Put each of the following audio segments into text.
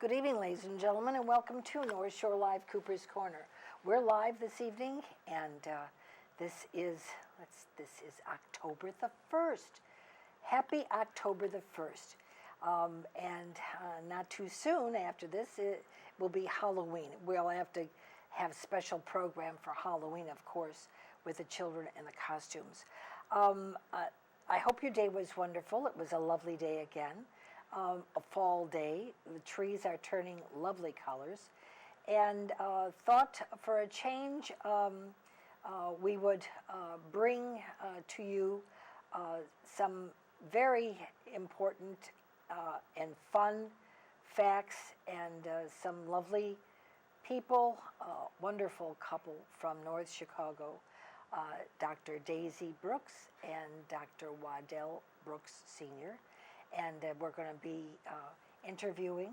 Good evening, ladies and gentlemen, and welcome to North Shore Live Cooper's Corner. We're live this evening, and this is October the 1st. Happy October the 1st. And not too soon after this, it will be Halloween. We'll have to have a special program for Halloween, of course, with the children and the costumes. I hope your day was wonderful. It was a lovely day again. A fall day. The trees are turning lovely colors. And thought for a change, we would bring to you some very important and fun facts and some lovely people, wonderful couple from North Chicago, Dr. Daisy Brooks and Dr. Wadell Brooks Sr., and we're going to be interviewing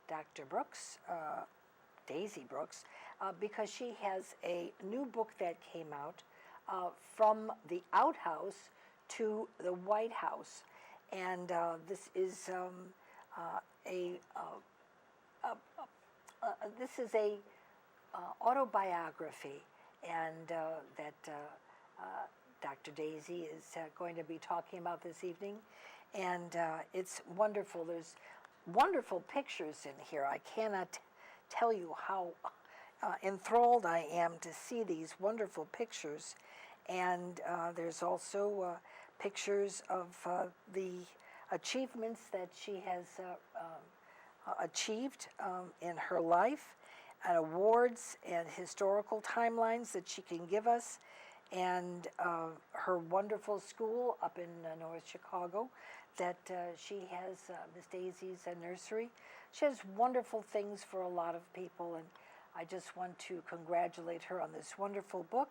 Dr. Brooks, Daisy Brooks, because she has a new book that came out, From the Outhouse to the White House. And this is a autobiography, and that Dr. Daisy is going to be talking about this evening. And it's wonderful. There's wonderful pictures in here. I cannot tell you how enthralled I am to see these wonderful pictures. And there's also pictures of the achievements that she has achieved in her life, and awards and historical timelines that she can give us, and her wonderful school up in North Chicago that she has, Miss Daisy's nursery. She has wonderful things for a lot of people, and I just want to congratulate her on this wonderful book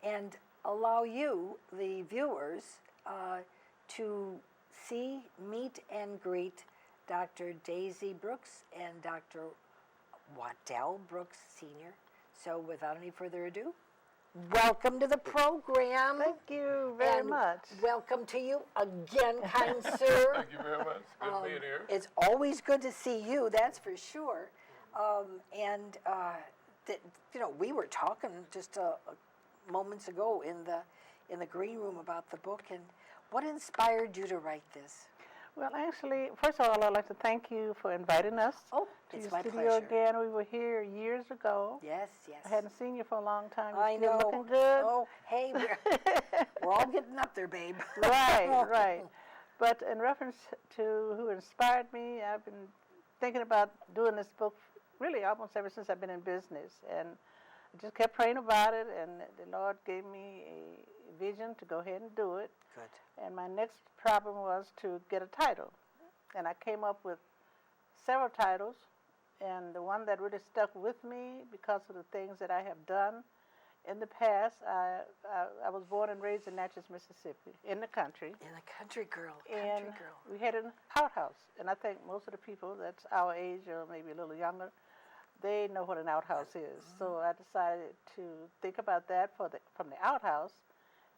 and allow you, the viewers, to see, meet, and greet Dr. Daisy Brooks and Dr. Wadell Brooks Sr. So without any further ado, welcome to the program. Thank you very much. Welcome to you again, kind sir. Thank you very much. Good being here. It's always good to see you, that's for sure. We were talking just moments ago in the green room about the book, and what inspired you to write this? Well, actually, first of all, I'd like to thank you for inviting us to it's your my studio pleasure. again. We were here years ago. Yes. I hadn't seen you for a long time. I You're know. still looking good. Oh, hey, we're all getting up there, babe. Right. But in reference to who inspired me, I've been thinking about doing this book really almost ever since I've been in business. And I just kept praying about it, and the Lord gave me a vision to go ahead and do it. Good. And my next problem was to get a title. And I came up with several titles, and the one that really stuck with me because of the things that I have done in the past, I was born and raised in Natchez, Mississippi, in the country. In a country girl. And we had an outhouse. And I think most of the people that's our age or maybe a little younger, they know what an outhouse is. Mm-hmm. So I decided to think about that from the outhouse.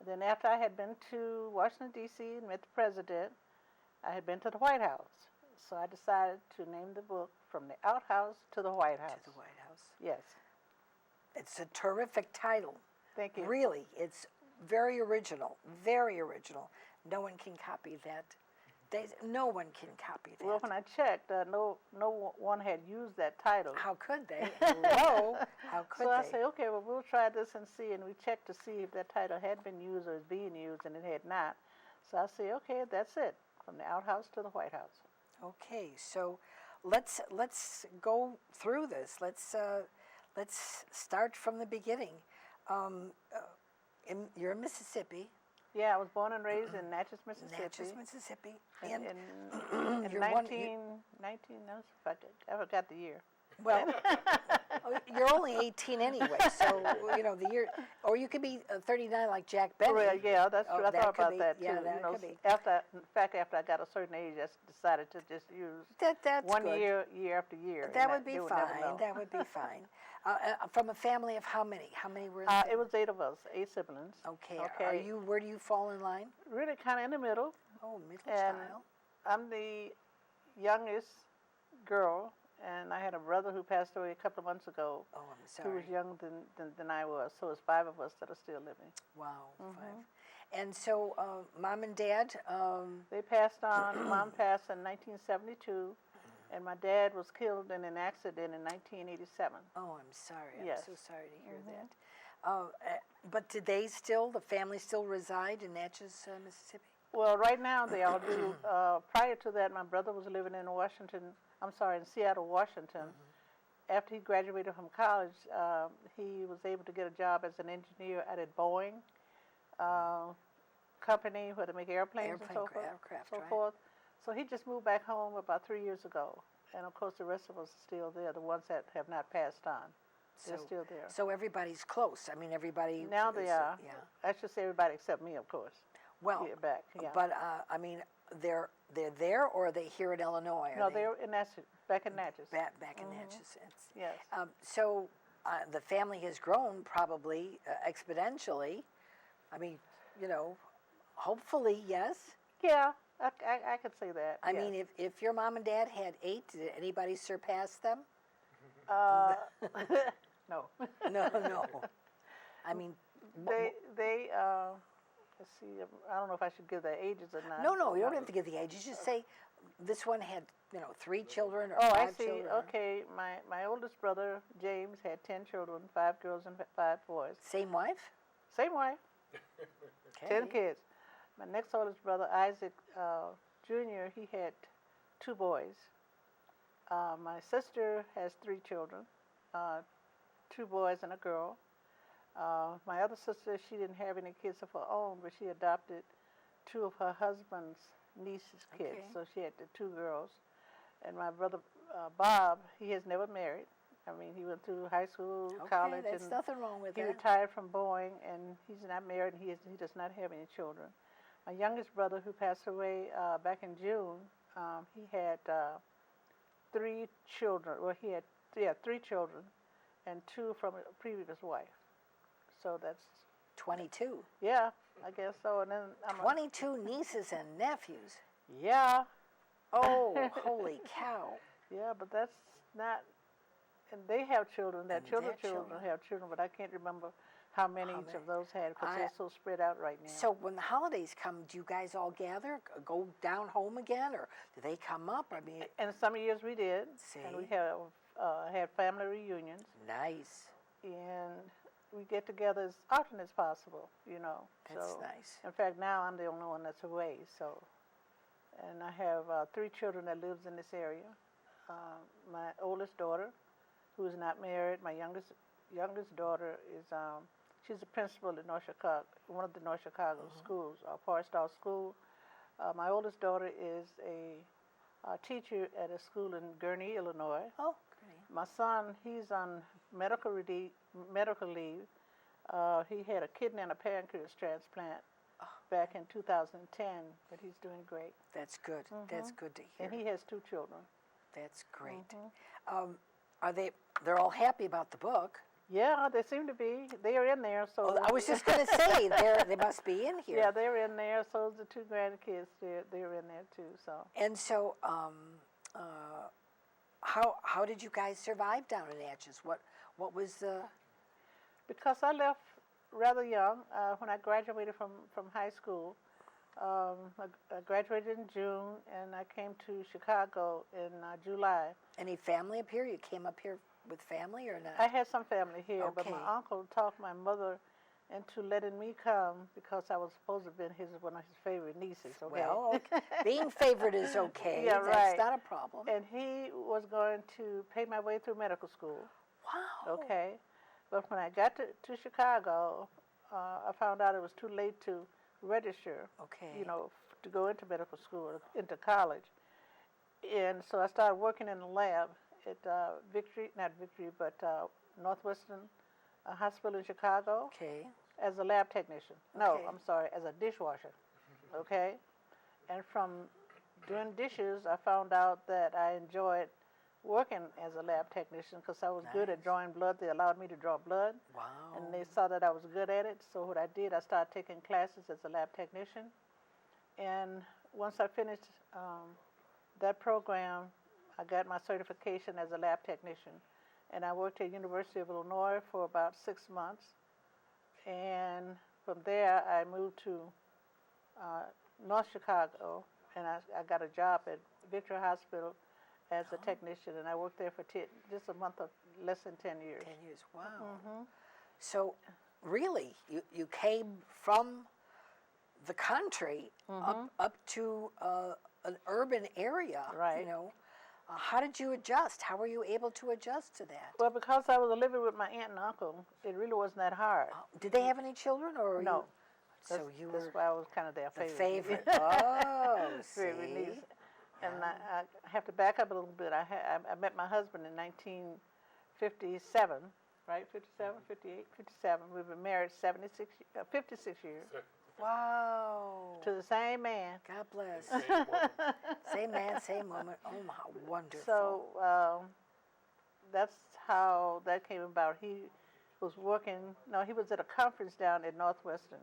And then after I had been to Washington, D.C. and met the president, I had been to the White House. So I decided to name the book From the Outhouse to the White House. To the White House. Yes. It's a terrific title. Thank you. Really, it's very original, very original. No one can copy that. No one can copy that. Well, when I checked, no one had used that title. How could they? Hello? How could they? So I say, say, okay, well, we'll try this and see. And we checked to see if that title had been used or is being used, and it had not. So I say, okay, that's it. From the outhouse to the White House. Okay, so let's go through this. Let's start from the beginning. You're in Mississippi. Yeah, I was born and raised in Natchez, Mississippi. Natchez, Mississippi. And in 19, I forgot the year. Well, you're only 18 anyway, so, the year, or you could be 39 like Jack Benny. Well, yeah, that's true. I thought about that, too. Yeah, that could be. After I got a certain age, I decided to just use that's one good. year after year. That would be fine. That would be fine. From a family of how many? How many were there? It was 8 of us, 8 siblings. Okay. Where do you fall in line? Really kind of in the middle. Oh, middle and child. I'm the youngest girl, and I had a brother who passed away a couple of months ago. Oh, I'm Who sorry. was younger than I was. So it's 5 of us that are still living. Wow, 5. And so, Mom and Dad, They passed on. Mom passed in 1972, and my dad was killed in an accident in 1987. oh, I'm sorry. I'm Yes. so sorry to hear that. But did they still, the family still reside in Natchez, Mississippi? Well, right now they all do. Prior to that, my brother was living in in Seattle, Washington. After he graduated from college, he was able to get a job as an engineer at a Boeing company where they make airplanes and so forth. Aircraft, so right? forth. So he just moved back home about 3 years ago. And of course, the rest of us are still there, the ones that have not passed on. They're still there. So everybody's close. I mean, everybody. Now they are. Yeah. I should say everybody except me, of course. Well, Here back. Yeah. but I mean, they're there, or are they here in Illinois? No, they're in Natchez, back in Natchez. back in Natchez. Yes. So the family has grown probably exponentially. I mean, you know, hopefully, yes. Yeah, I could say that. I yes. mean, if your mom and dad had 8, did anybody surpass them? No. No. I mean, They let's see, I don't know if I should give their ages or not. no, you don't have to give the ages. Just say this one had, 3 children or Oh, 5 I see. children. Okay, my oldest brother, James, had 10 children, 5 girls and 5 boys. Same wife? Same wife, Okay. 10 kids. My next oldest brother, Isaac Jr., he had 2 boys. My sister has 3 children, 2 boys and a girl. My other sister, she didn't have any kids of her own, but she adopted 2 of her husband's niece's kids. Okay. So she had the 2 girls. And my brother, Bob, he has never married. I mean, he went through high school, college, There's and nothing wrong with he that. retired from Boeing, and he's not married, and he does not have any children. My youngest brother, who passed away back in June, he had 3 children. Well, he had 3 children, and 2 from a previous wife. So that's 22. yeah, I guess so. And then 22 nieces and nephews. yeah, Oh, holy cow. yeah, but that's not. And they have children. Their And children their children. have children, but I can't remember how many How each many? of those had because I- they're so spread out right now. So when the holidays come, do you guys all gather, go down home again, or do they come up? I mean, And some years we did, and we See? have had family reunions, nice. and we get together as often as possible. That's so, nice. In fact, now I'm the only one that's away. So, and I have 3 children that lives in this area. My oldest daughter, who is not married. My youngest daughter is she's a principal at North Chicago, one of the North Chicago schools, Forrestal School. My oldest daughter is a teacher at a school in Gurnee, Illinois. Oh, great. My son, he's on medical leave. He had a kidney and a pancreas transplant back in 2010, but he's doing great. That's good. That's good to hear. And he has 2 children. That's great. They're all happy about the book. Yeah, they seem to be. They are in there. So Oh, I was just going to say, they must be in here. yeah, they're in there. So the 2 grandkids, they're in there too. So And so, how did you guys survive down in Natchez? What was the? because I left rather young, when I graduated from high school, I graduated in June, and I came to Chicago in July. Any family up here? You came up here with family or not? I had some family here, but my Okay. uncle talked my mother into letting me come because I was supposed to have been one of his favorite nieces. Okay? Well, okay. Being favored is okay. Yeah, That's right. not a problem. And he was going to pay my way through medical school. Wow. Okay, but when I got to Chicago, I found out it was too late to register. Okay. To go into medical school or into college. And so I started working in the lab at Northwestern Hospital in Chicago Okay. as a lab technician. No, Okay. I'm sorry, as a dishwasher. Okay, and from doing dishes, I found out that I enjoyed working as a lab technician because I was good at Nice. drawing blood. They allowed me to draw blood. Wow. And they saw that I was good at it. So what I did, I started taking classes as a lab technician. And once I finished that program, I got my certification as a lab technician, and I worked at University of Illinois for about 6 months, and from there I moved to North Chicago, and I got a job at Victory Hospital as a technician, and I worked there for just a month of less than 10 years. 10 years, wow. Mm-hmm. So, really, you came from the country up to an urban area, Right. you know. How did you adjust? How were you able to adjust to that? Well, because I was living with my aunt and uncle, it really wasn't that hard. Did they have any children, or were No. you? So you were That's why I was kind of their the favorite. favorite. Oh, Favorite see? niece. And I have to back up a little bit. I met my husband in 1957, right? 57, 58, 57. We've been married 56 years. Wow. To the same man. God bless. Same woman. Same man, same woman. Oh, how wonderful. So that's how that came about. He was working, he was at a conference down at Northwestern.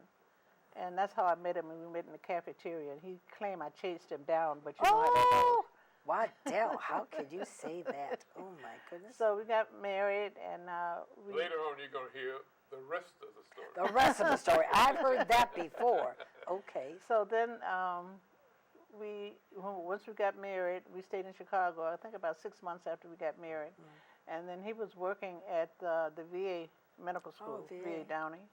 And that's how I met him, and we met in the cafeteria. And he claimed I chased him down, but you know how that goes. Wadell, how could you say that? Oh, my goodness. So we got married, and Later on, you're going to hear the rest of the story. The rest of the story. I've heard that before. Okay. So then once we got married, we stayed in Chicago, I think about 6 months after we got married. And then he was working at the VA medical school, VA Downey.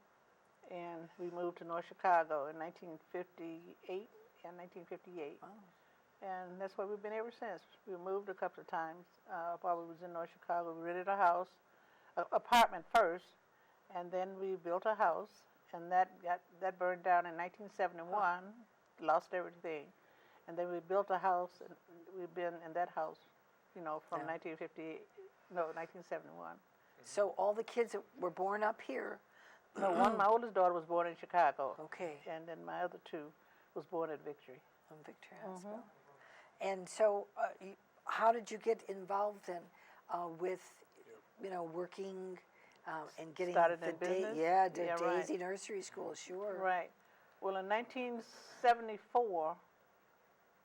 And we moved to North Chicago in 1958. Yeah, 1958. Oh. And that's where we've been ever since. We moved a couple of times while we was in North Chicago. We rented a house, apartment first, and then we built a house, and that burned down in 1971. Lost everything, and then we built a house, and we've been in that house, from 1971. So all the kids that were born up here. No, my oldest daughter was born in Chicago. Okay. And then my other two was born at Victory. From Victory Hospital. And so, how did you get involved then with, working and getting Started the in business? Daisy Right. Nursery School? Sure. Right. Well, in 1974,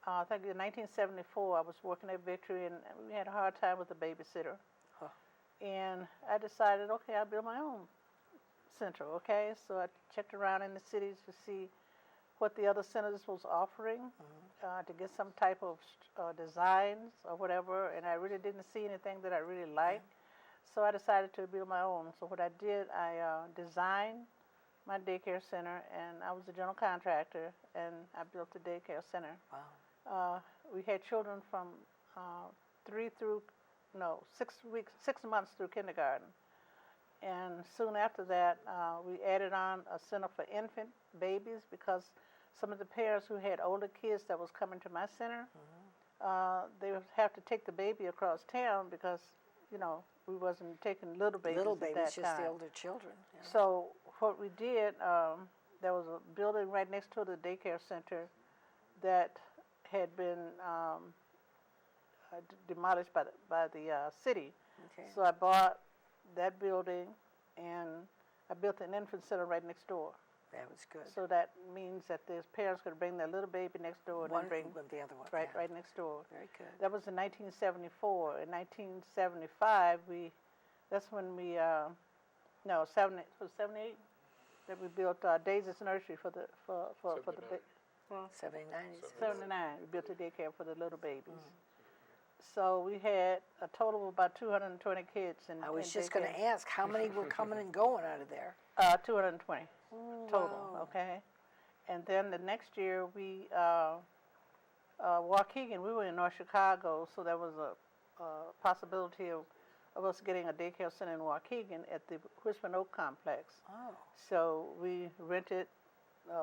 I think in 1974, I was working at Victory, and we had a hard time with the babysitter. Huh. And I decided, okay, I'll build my own center, okay? So I checked around in the cities to see what the other centers was offering to get some type of designs or whatever, and I really didn't see anything that I really liked. So I decided to build my own. So what I did, I designed my daycare center, and I was a general contractor, and I built the daycare center. Wow. We had children from 6 months through kindergarten. And soon after that, we added on a center for infant babies because some of the parents who had older kids that was coming to my center, they would have to take the baby across town because, we wasn't taking little babies Little at babies, that just time. the older children. Yeah. So what we did, there was a building right next to the daycare center that had been demolished by the city. Okay. So I bought that building, and I built an infant center right next door. That was good. So that means that the parents could bring their little baby next door and One then bring with the other one. right yeah. right next door. Very good. That was in 1974. In 1975, that's when we no 78 that we built Daisy's Nursery for the 79. 79. We built a daycare for the little babies. So we had a total of about 220 kids in I was in just going daycare. to ask, how many were coming and going out of there? 220 Oh, total, wow. okay? And then the next year, we, Waukegan, we were in North Chicago, so there was a possibility of us getting a daycare center in Waukegan at the Whispering Oak Complex. Oh, So we rented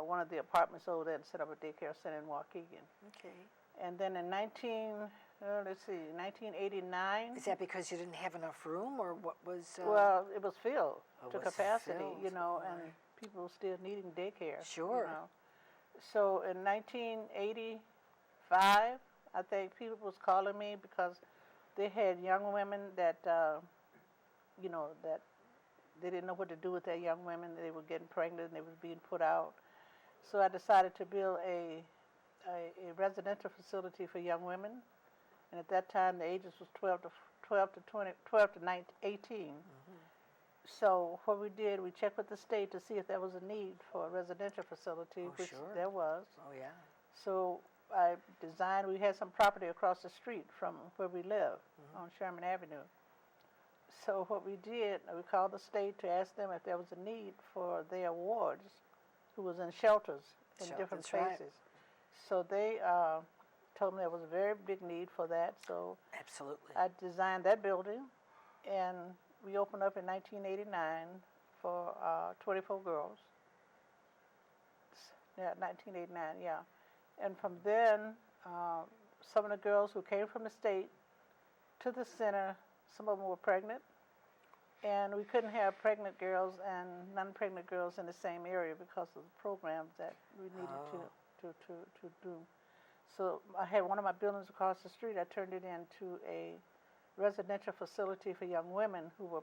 one of the apartments over there and set up a daycare center in Waukegan. okay. And then in 1989, Is that because you didn't have enough room, or what was? well, it was filled it to was capacity, filled, and right. people still needing daycare. Sure. So in 1985, I think people was calling me because they had young women that, that they didn't know what to do with their young women. They were getting pregnant and they were being put out. So I decided to build a residential facility for young women, And at that time, the ages was 12 to 18. So what we did, we checked with the state to see if there was a need for a residential facility, Oh, which sure. there was. Oh, yeah. So I designed, we had some property across the street from where we live on Sherman Avenue. So what we did, we called the state to ask them if there was a need for their wards who was in shelters in different That's right. places. So they told me there was a very big need for that. So Absolutely. I designed that building, and we opened up in 1989 for 24 girls. Yeah, 1989, yeah. And from then, some of the girls who came from the state to the center, some of them were pregnant, and we couldn't have pregnant girls and non-pregnant girls in the same area because of the programs that we needed to do. So I had one of my buildings across the street. I turned it into a residential facility for young women who were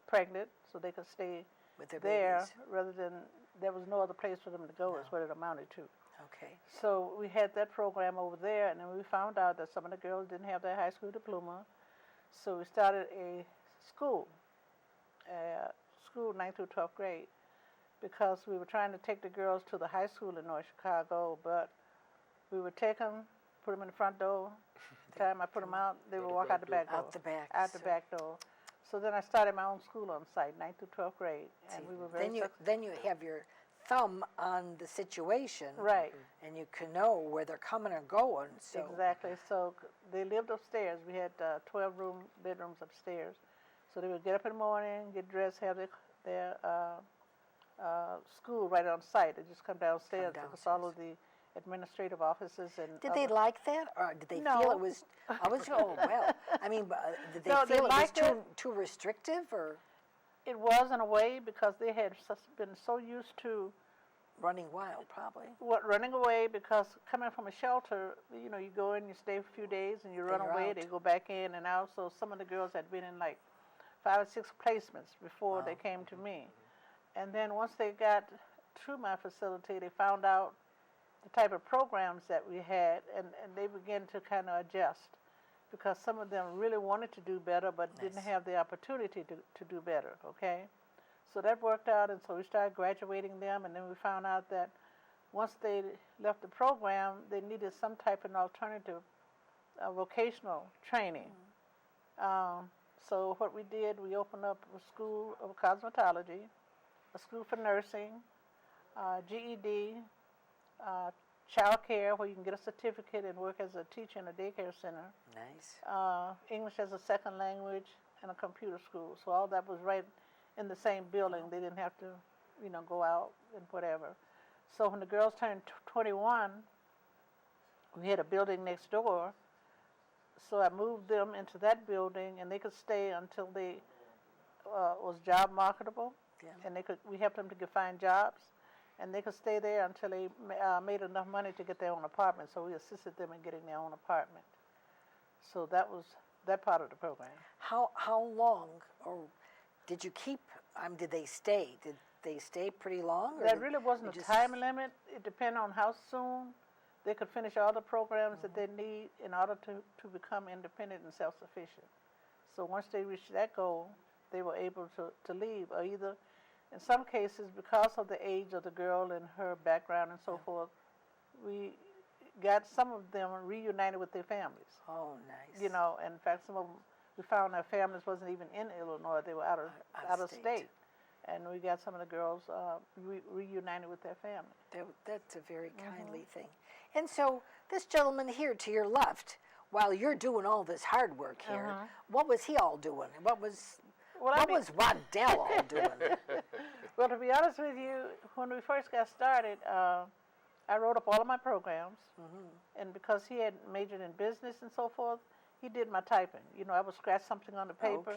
pregnant, so they could stay With their there babies. rather than there was no other place for them to go. Is what it amounted to. Okay. So we had that program over there, and then we found out that some of the girls didn't have their high school diploma. So we started a school 9th through 12th grade, because we were trying to take the girls to the high school in North Chicago, but we would take them, put them in the front door. The time I put them out, they would walk out the back door. Out the back. Out the back door. So then I started my own school on site, 9th through 12th grade, and we were very Then you have your thumb on the situation, right. and you can know where they're coming or going. So Exactly. So they lived upstairs. We had 12 bedrooms upstairs. So they would get up in the morning, get dressed, have their school right on site. They just come downstairs. They could follow the administrative offices and. Did they like that, or did they No. feel it was? I was oh well. I mean, did they No, they feel it was liked it. too restrictive, or It was in a way because they had been so used to running wild? Probably. running away, because coming from a shelter, you know, you go in, you stay a few days, and you run you're away. out. They go back in and out. So some of the girls had been in like 5 or 6 placements before they came to me. And then once they got to my facility, they found out the type of programs that we had, and they began to kind of adjust, because some of them really wanted to do better but didn't have the opportunity to do better, okay? So that worked out, and so we started graduating them, and then we found out that once they left the program, they needed some type of alternative vocational training. So what we did, we opened up a school of cosmetology, a school for nursing, GED, child care, where you can get a certificate and work as a teacher in a daycare center, Nice. English as a second language, and a computer school. So all that was right in the same building. They didn't have to, you know, go out and whatever. So when the girls turned 21, we had a building next door. So I moved them into that building, and they could stay until they was job marketable, Yeah. and we helped them to find jobs, and they could stay there until they made enough money to get their own apartment. So we assisted them in getting their own apartment. So that was that part of the program. How long, or did you keep? Did they stay? Did they stay pretty long? Or There did really wasn't you a time limit. It depended on how soon they could finish all the programs that they need in order to become independent and self-sufficient. So once they reached that goal, they were able to leave, or either, in some cases, because of the age of the girl and her background and so forth, we got some of them reunited with their families. Oh, nice. You know, and in fact, some of them, we found their families wasn't even in Illinois; they were out of state. And we got some of the girls reunited with their family. That's a very kindly thing. And so this gentleman here to your left, while you're doing all this hard work here, what was he all doing? What was Wadell all doing? Well, to be honest with you, when we first got started, I wrote up all of my programs, and because he had majored in business and so forth, he did my typing. You know, I would scratch something on the paper,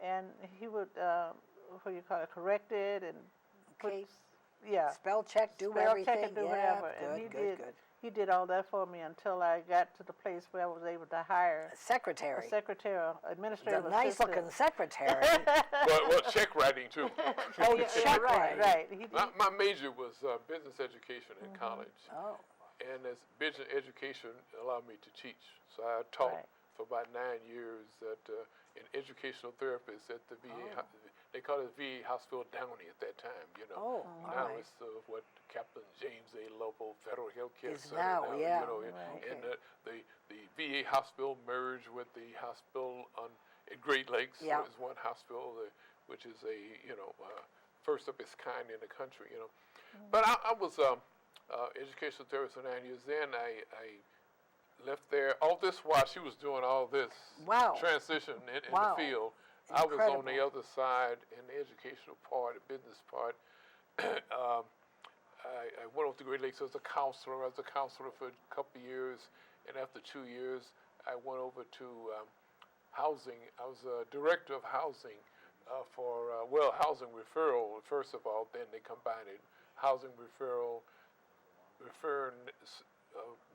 and he would, correct it and Okay. put, Spell check, do spell everything. check and do yeah, whatever. Good, And good. he did all that for me until I got to the place where I was able to hire A secretary. a secretary, administrative The nice assistant. looking secretary. Well, check writing too. Oh, Yeah, check right, writing. right. My major was business education in college, Oh, and as business education allowed me to teach. So I taught Right. for about 9 years at an educational therapist at the VA. They called it VA Hospital Downey at that time. Oh, Now all right. it's what Captain James A. Lovell Federal Health Care Is Center. now, yeah. And the VA hospital merged with the hospital at Great Lakes. Yeah. So it's one hospital, which is a first of its kind in the country. But I was educational therapist for 9 years. Then I left there. All this while she was doing all this Wow. transition in Wow. the field. I was on the Incredible. other side in the educational part, the business part. I went over to Great Lakes as a counselor. I was a counselor for a couple of years, and after 2 years, I went over to housing. I was a director of housing for housing referral first of all. Then they combined it, housing referral, referring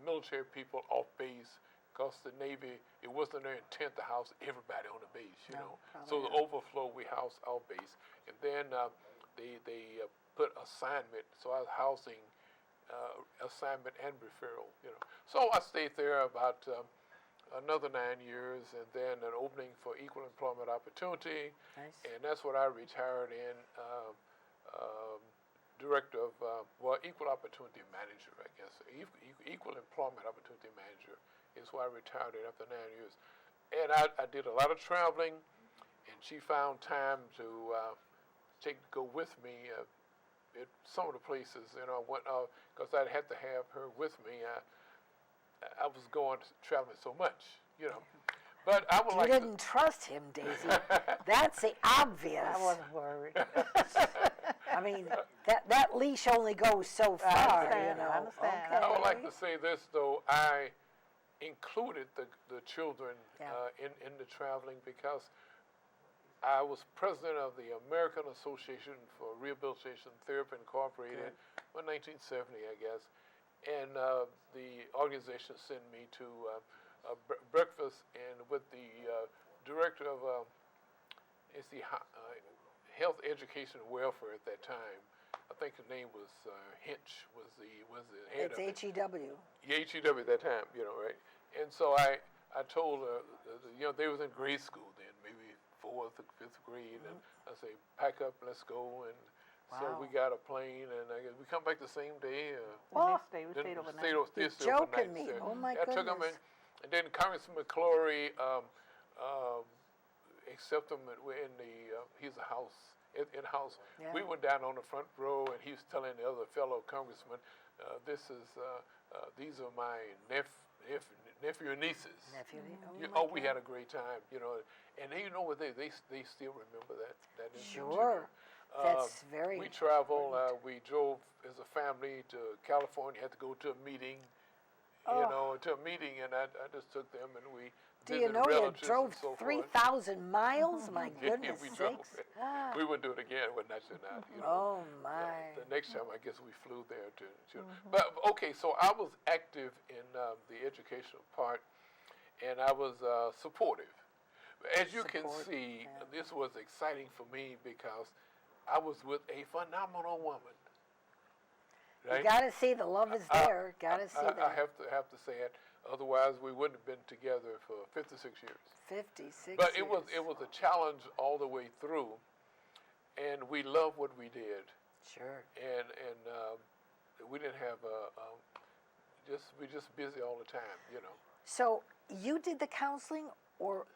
military people off base. Because the Navy, it wasn't their intent to house everybody on the base, you know. So the overflow, we housed our base. And then they put assignment, so I was housing assignment and referral, So I stayed there about another 9 years, and then an opening for equal employment opportunity. Nice. And that's what I retired in, director of, equal opportunity manager, I guess. Equal employment opportunity manager is why I retired after 9 years. And I did a lot of traveling, and she found time to go with me at some of the places, because I'd had to have her with me. I was going traveling so much, But I would You like didn't trust him, Daisy. That's the obvious. I wasn't worried. I mean, that leash only goes so far, understand, I understand. Okay. I would like to say this, though. I included the children in the traveling because I was president of the American Association for Rehabilitation Therapy Incorporated in 1970, I guess. And the organization sent me to breakfast and with the director of Health, Education, and Welfare at that time. I think his name was Hinch, was the head of it. It's HEW. HEW at that time, right? And so I told her, they was in grade school then, maybe 4th or 5th grade, and I say, pack up, let's go. And so Wow. we got a plane, and I guess we come back the same day. We stayed overnight. You're Stayed joking overnight, me. so Oh, my I took him goodness. and then Congressman McClory accepted him in he's a house, in-house. Yeah. We went down on the front row, and he was telling the other fellow congressman, these are my nephew and nieces. Nephew. We had a great time, and what they still remember that incident. Sure. That's very We traveled. We drove as a family to California. Had to go to a meeting, and I just took them, and we Do you visited know you relatives drove and so forth. 3,000 miles? My Yeah, goodness we drove. sakes. Ah. We wouldn't do it again. Well, naturally not. Oh, my. The next time, I guess we flew there to. But okay, so I was active in the educational part, and I was supportive. As you can see, this was exciting for me because I was with a phenomenal woman. Right? You got to see the love is there. Got to see I that. have to say it. Otherwise, we wouldn't have been together for 56 years. 56 But years. it was a challenge all the way through, and we loved what we did. Sure. And we didn't have we're just busy all the time, So you did the counseling, or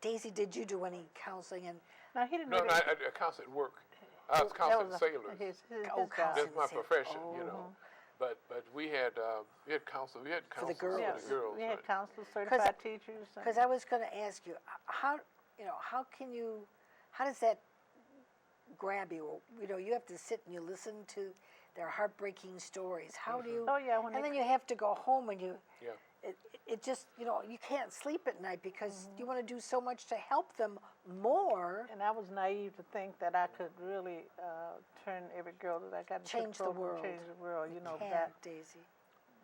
Daisy, did you do any counseling? And No, he didn't. No, really, I counseled at work. I was counseling sailors. His Oh, job. counseling. That's my sailors. profession, Oh. But we had counselors. We had counselors girls. Yeah, for the girls. we had right? counselors, certified teachers. and- Because I was going to ask you, how does that grab you? You have to sit and you listen to their heartbreaking stories. How do you? Oh, yeah, when And they then you have to go home and you. Yeah. It just you can't sleep at night because you want to do so much to help them more. And I was naive to think that I could really turn every girl that I got into Change the program, world. change the world. You That can't, Daisy.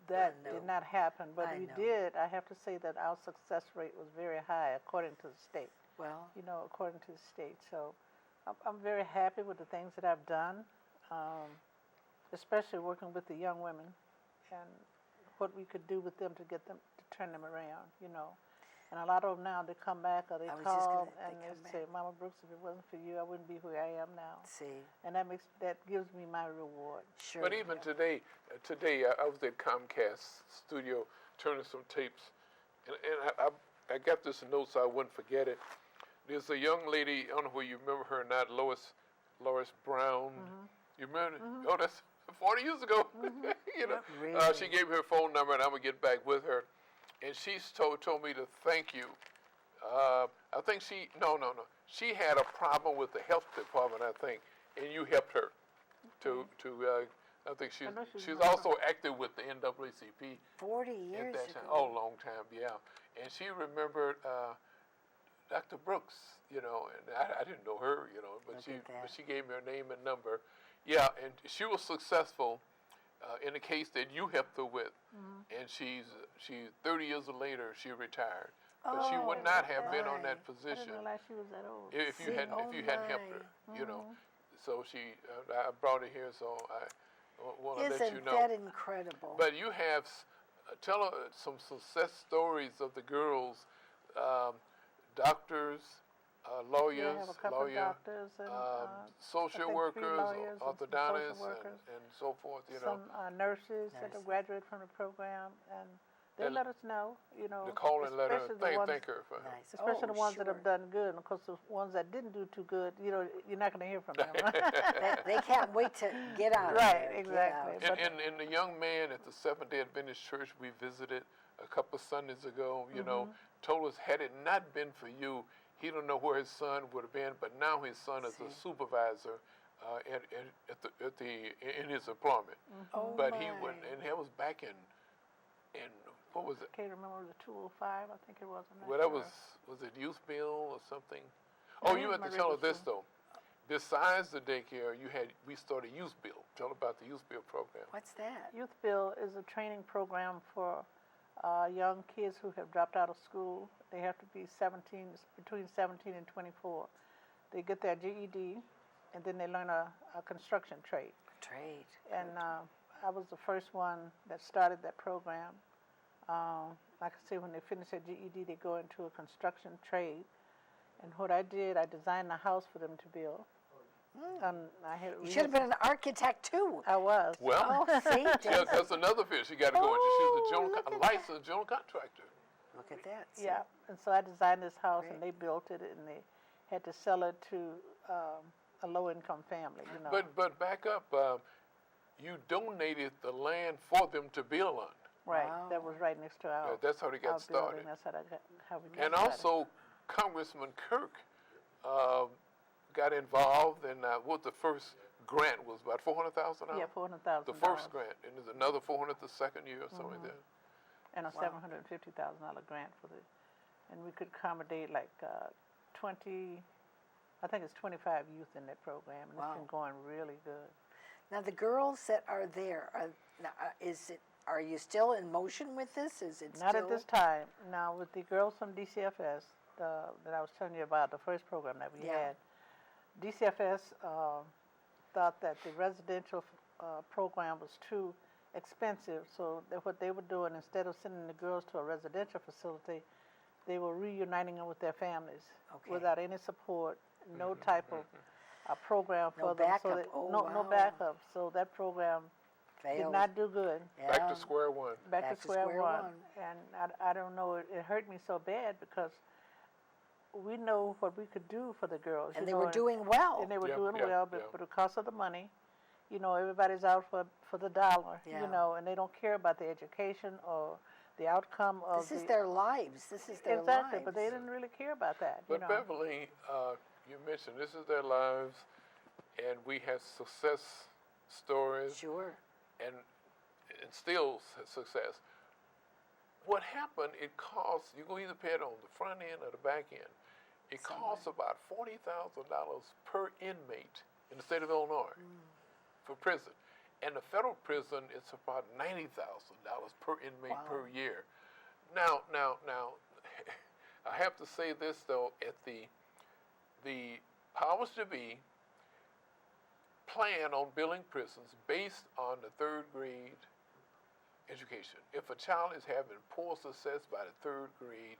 that I know. did not happen, but I we know. did. I have to say that our success rate was very high according to the state. Well, According to the state. So I'm very happy with the things that I've done, especially working with the young women and what we could do with them to get them to turn them around. And a lot of them now, they come back or they I was just call gonna- and they they come say, back. Mama Brooks, if it wasn't for you, I wouldn't be where I am now. See, And that gives me my reward. sure. But even today, I was at Comcast studio turning some tapes, and I got this note so I wouldn't forget it. There's a young lady, I don't know whether you remember her or not, Lois Brown. You remember? Oh, that's 40 years ago. You know, Really? she gave me her phone number, and I'm gonna get back with her. And she's told me to thank you. I think no. She had a problem with the health department, I think, and you helped her to I think I know she's she's not- also active with the NAACP 40 at years that ago. time. Oh, long time, yeah. And she remembered Dr. Brooks, you know, and I didn't know her, you know, but Look at that. she gave me her name and number. Yeah, and she was successful in the case that you helped her with, and she's 30 years later she retired, but she would Oh, not have been on my. that I position didn't realize she was that old. if you See, hadn't helped her, you know. So I brought her here, so I want to let you Isn't know. that incredible? But you have tell some success stories of the girls, doctors, lawyers, I have a couple of doctors and social I think 3 workers, lawyers and some orthodontists, social workers. and so forth. You know, some nurses that have graduated from the program, and they And let us know, you know, the call and letter. especially the ones, Thank her for Nice. especially the ones that sure. have done good. And of course, the ones that didn't do too good, you know, you're not going to hear from them. They can't wait to get out of Right, there. exactly. Get out. And the young man at the Seventh-day Adventist Church we visited a couple of Sundays ago, you know, told us had it not been for you, he don't know where his son would have been. But now his son is a supervisor in his employment. Oh, But he my. wouldn't, and that was back in what was it? I can't remember the 205, I think it was. I'm not Well, that sure. was it youth bill or something? No, Oh, it you was have to my tell us regular this though. Besides the daycare, we started youth bill. Tell about the youth bill program. What's that? Youth Bill is a training program for young kids who have dropped out of school. They have to be between 17 and 24. They get their GED, and then they learn a construction trade. Trade. And I was the first one that started that program. Like I say, when they finish their GED, they go into a construction trade. And what I did, I designed a house for them to build. You should have been an architect too. I was. Well, Oh, see, yeah, that's another field she got to go into. She's look a at licensed general contractor. look at that. See? Yeah, and so I designed this house, Great. and they built it, and they had to sell it to a low-income family. You know. But back up, you donated the land for them to build on. right, Wow. that was right next to our. That's how they our got started. building. That's how we got And started. also, Congressman Kirk got involved, and what the first grant was about $400,000. Yeah, $400,000. The first grant, and there's another 400 the second year or something like that. And a $750,000 grant for the, and we could accommodate like 20. I think it's 25 youth in that program, and Wow. it's been going really good. Now the girls that are there, are you still in motion with this? Is it Not still? at this time. Now, with the girls from DCFS that I was telling you about, the first program that we Yeah. had, DCFS thought that the residential program was too expensive, so what they were doing, instead of sending the girls to a residential facility, they were reuniting them with their families Okay. without any support, no type of program for No them. backup. So that, Oh, no wow. backup. So that program did Failed. not do good. Back Yeah. to square one. Back to square one. And I don't know, it hurt me so bad because we know what we could do for the girls. And you they know, were doing well. And they were Yeah, doing yeah, well, but yeah. because of the money, you know, everybody's out for the dollar, Yeah. you know, and they don't care about the education or the outcome of This is their lives. This is their exactly, lives. but they didn't really care about that. But you know. Beverly, you mentioned this is their lives, and we had success stories, Sure. and still success. What happened? It costs. You go either pay it on the front end or the back end. It costs about $40,000 per inmate in the state of Illinois for prison, and the federal prison it's about $90,000 per inmate Wow. per year. Now, I have to say this though: at the powers to be plan on building prisons based on the third grade education. If a child is having poor success by the third grade,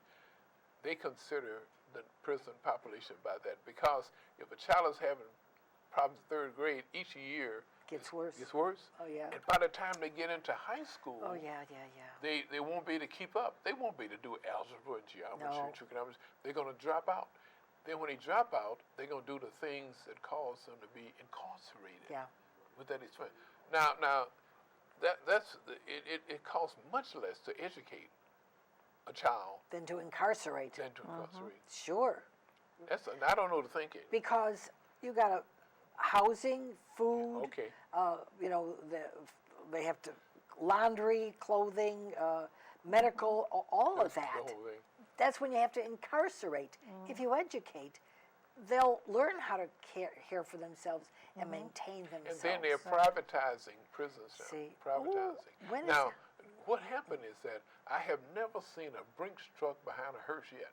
they consider the prison population by that, because if a child is having problems in third grade, each year Gets worse. gets worse. Oh, yeah. And by the time they get into high school, Oh, yeah. they won't be able to keep up. They won't be able to do algebra and geometry No. and trigonometry. They're going to drop out. Then when they drop out, they're going to do the things that cause them to be incarcerated. Yeah. With that experience. Now, it costs much less to educate a child Than to incarcerate. than to incarcerate. Sure. I don't know the thinking. Because you got a housing, food. Okay. You know, they have to laundry, clothing, medical, all of That's the that. whole thing. That's when you have to incarcerate. If you educate, they'll learn how to care for themselves and maintain And themselves. then they're privatizing prisons now. See. Privatizing. Ooh, when is Now, that? what happened is that I have never seen a Brinks truck behind a hearse yet.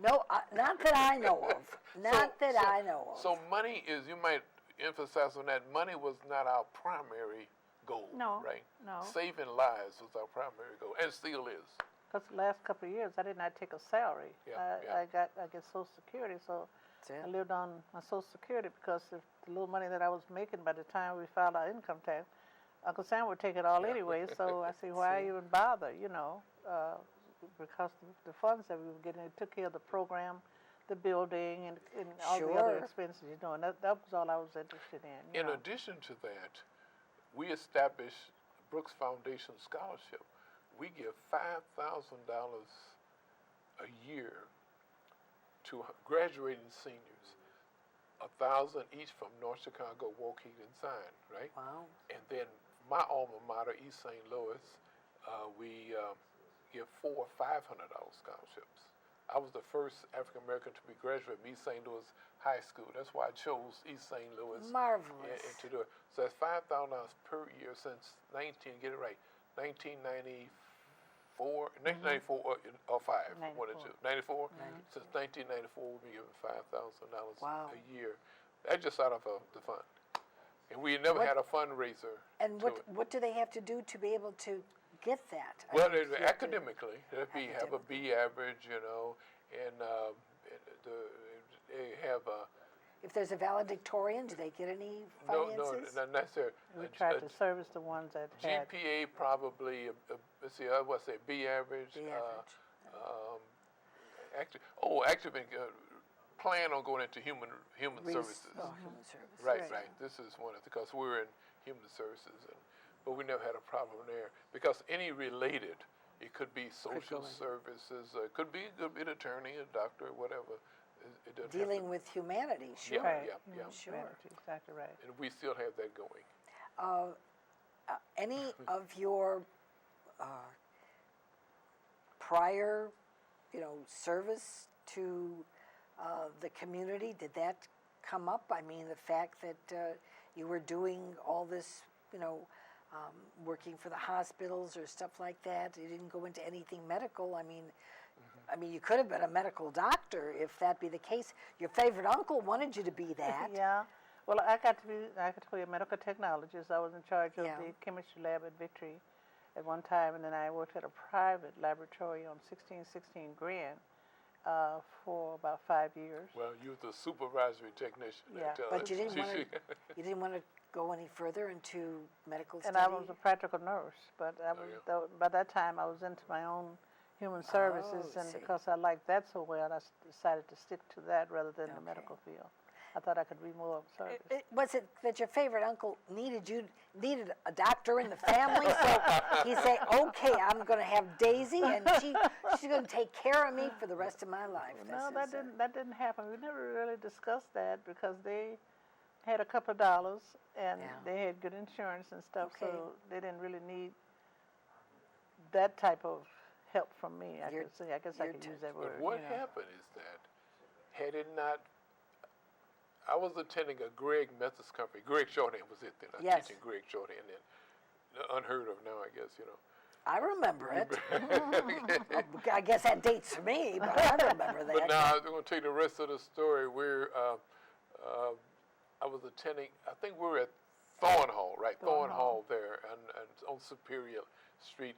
No, not that I know of. Not that I know of. So money is, you might emphasize on that, money was not our primary goal, No, right? no. Saving lives was our primary goal, and still is. Because the last couple of years, I did not take a salary. Yeah, I get Social Security, so That's I it. lived on my Social Security because of the little money that I was making by the time we filed our income tax. Uncle Sam would take it all anyway, so I said, why even bother, you know? Because the funds that we were getting, it took care of the program, the building, and all the other Sure. expenses, you know, and that was all I was interested in. You In know. addition to that, we established Brooks Foundation Scholarship. We give $5,000 a year to graduating seniors, 1,000 each from North Chicago, Waukegan, Zion, right? Wow. And then my alma mater, East St. Louis, we give $400 or $500 scholarships. I was the first African American to be graduated from East St. Louis High School. That's why I chose East St. Louis. Marvelous. To do it. So that's $5,000 per year since get it right, 1994 or 5, one or two. 94? Since 1994, we'll be giving $5,000 Wow. a year. That's just out of the fund. And we never had a fundraiser. And to it. what do they have to do to be able to get that? I Well, mean, you have to- academically, have a B average, you know, and they have if there's a valedictorian, do they get any no, finances? not necessarily. We tried to service the ones that had. GPA probably. Let's see, I was say B average. B average. Actually, plan on going into human services. Oh, human services. Right. This is one of because we're in human services, but we never had a problem there because any related, it could be social go in. services, could be an attorney, a doctor, whatever. It doesn't have Dealing to- with humanity, sure. Right. Yeah. Sure. Exactly right. And we still have that going. Any of your prior, service to the community, did that come up? I mean, the fact that you were doing all this, working for the hospitals or stuff like that. You didn't go into anything medical. I mean, you could have been a medical doctor if that be the case. Your favorite uncle wanted you to be that. Yeah. Well, I got to be a medical technologist. I was in charge of Yeah. the chemistry lab at Victory at one time, and then I worked at a private laboratory on 1616 Grand for about 5 years. Well, you was the supervisory technician. Yeah. But you didn't want to go any further into medical And study? I was a practical nurse, but by that time I was into my own human services, and see. because I liked that so well, I decided to stick to that rather than the Okay. medical field. I thought I could be more of service. Was it that your favorite uncle needed a doctor in the family? So he said, "Okay, I'm going to have Daisy, and she's going to take care of me for the rest of my life." No, that didn't happen. We never really discussed that because they had a couple of dollars and Yeah. they had good insurance and stuff, Okay. so they didn't really need that type of help from me. I guess I could use that word. But what you know. happened is that, had it not, I was attending a Greg Methodist company. Greg Shorthand was it then. I was Yes. teaching Greg Shorthand then. Unheard of now, I guess, I remember it. I guess that dates for me, but I remember that. But now I'm going to tell you the rest of the story. I was attending, I think we were at Thorn Hall, right? Thorn Hall there on Superior Street.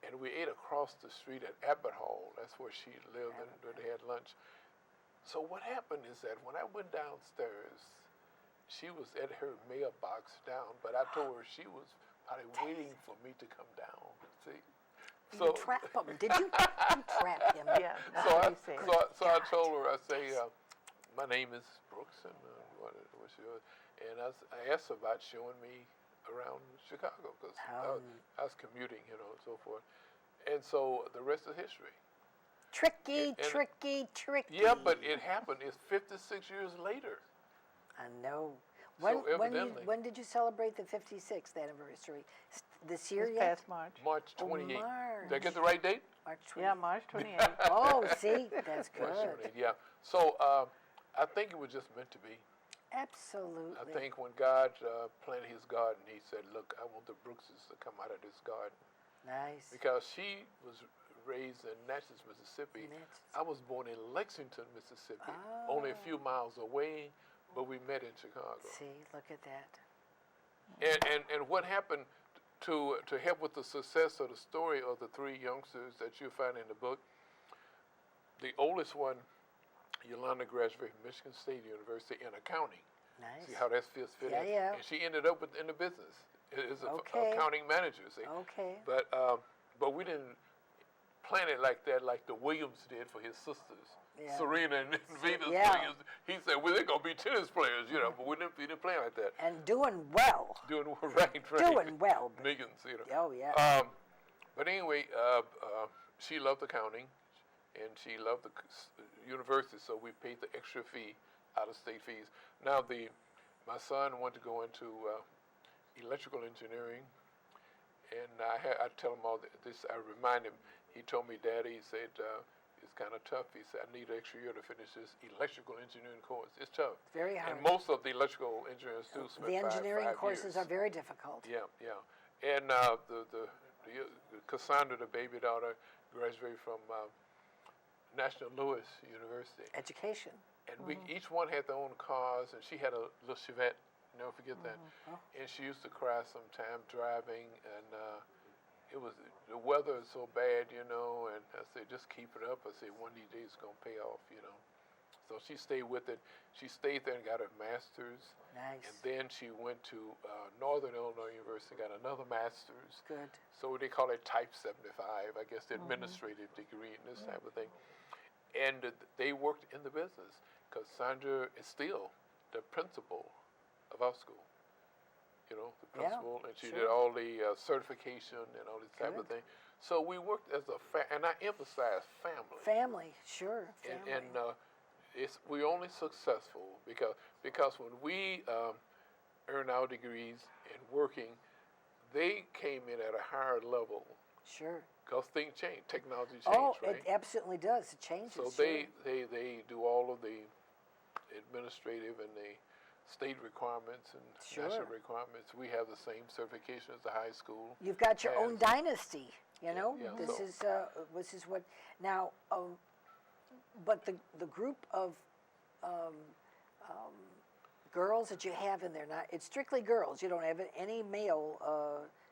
and we ate across the street at Abbott Hall. That's where she lived, and where they had lunch. So what happened is that when I went downstairs, she was at her mailbox down, but I told her she was probably waiting for me to come down. See, You trap him. Did you? You trap him. Yeah, that's so what he said. I told her, I say, my name is Brooks, and what's yours? And I asked her about showing me around Chicago, because I was commuting, and so forth. And so the rest is history. Tricky. Yeah, but it happened. It's 56 years later. I know. So evidently, When did you celebrate the 56th anniversary? This year This yet? past March. March 28th. March. Did I get the right date? March 28th. Yeah, March 28th. Oh, see, that's March good. 28th, yeah. So I think it was just meant to be. Absolutely. I think when God planted his garden, he said, look, I want the Brookses to come out of this garden. Nice. Because she was raised in Natchez, Mississippi. I was born in Lexington, Mississippi, only a few miles away, but we met in Chicago. See, look at that. And what happened to help with the success of the story of the three youngsters that you find in the book, the oldest one, Yolanda, graduated from Michigan State University in accounting. Nice. See how that fits fit in? Yeah. And she ended up in the business as an Okay. accounting manager, see? Okay. But we didn't plan it like that, like the Williams did for his sisters, Yeah. Serena and Venus yeah. Williams. He said, well, they're going to be tennis players, but we didn't plan like that. And doing well. Doing right. Doing well. Millions, Oh, yeah. But anyway, she loved accounting, and she loved the university, so we paid the extra fee, out-of-state fees. Now, my son wanted to go into electrical engineering, and I tell him all this. I remind him. He told me, Daddy, he said, it's kind of tough. He said, I need an extra year to finish this electrical engineering course. It's tough. Very hard. And most of the electrical engineering students spend The engineering five courses years. are very difficult. Yeah. And the Cassandra, the baby daughter, graduated from National Louis University. Education. And we each one had their own cars, and she had a little Chevette. Never forget that. Oh. And she used to cry sometime driving, and the weather is so bad, and I said, just keep it up. I said, one of these days it's gonna pay off, So she stayed with it. She stayed there and got her master's. Nice. And then she went to Northern Illinois University, got another master's. Good. So they call it Type 75, I guess, the administrative degree and this type of thing. And they worked in the business, because Sandra is still the principal of our school. The principal, and she did all the certification and all this type of thing. So we worked as and I emphasize family. Family, sure. Family. And we're only successful because when we earn our degrees and working, they came in at a higher level. Sure. Because things change, technology change, right? It absolutely does. It changes. So sure. they do all of the administrative and the state requirements and national requirements. We have the same certification as the high school. You've got your own dynasty. This is what now. But the group of girls that you have in there, it's strictly girls. You don't have any male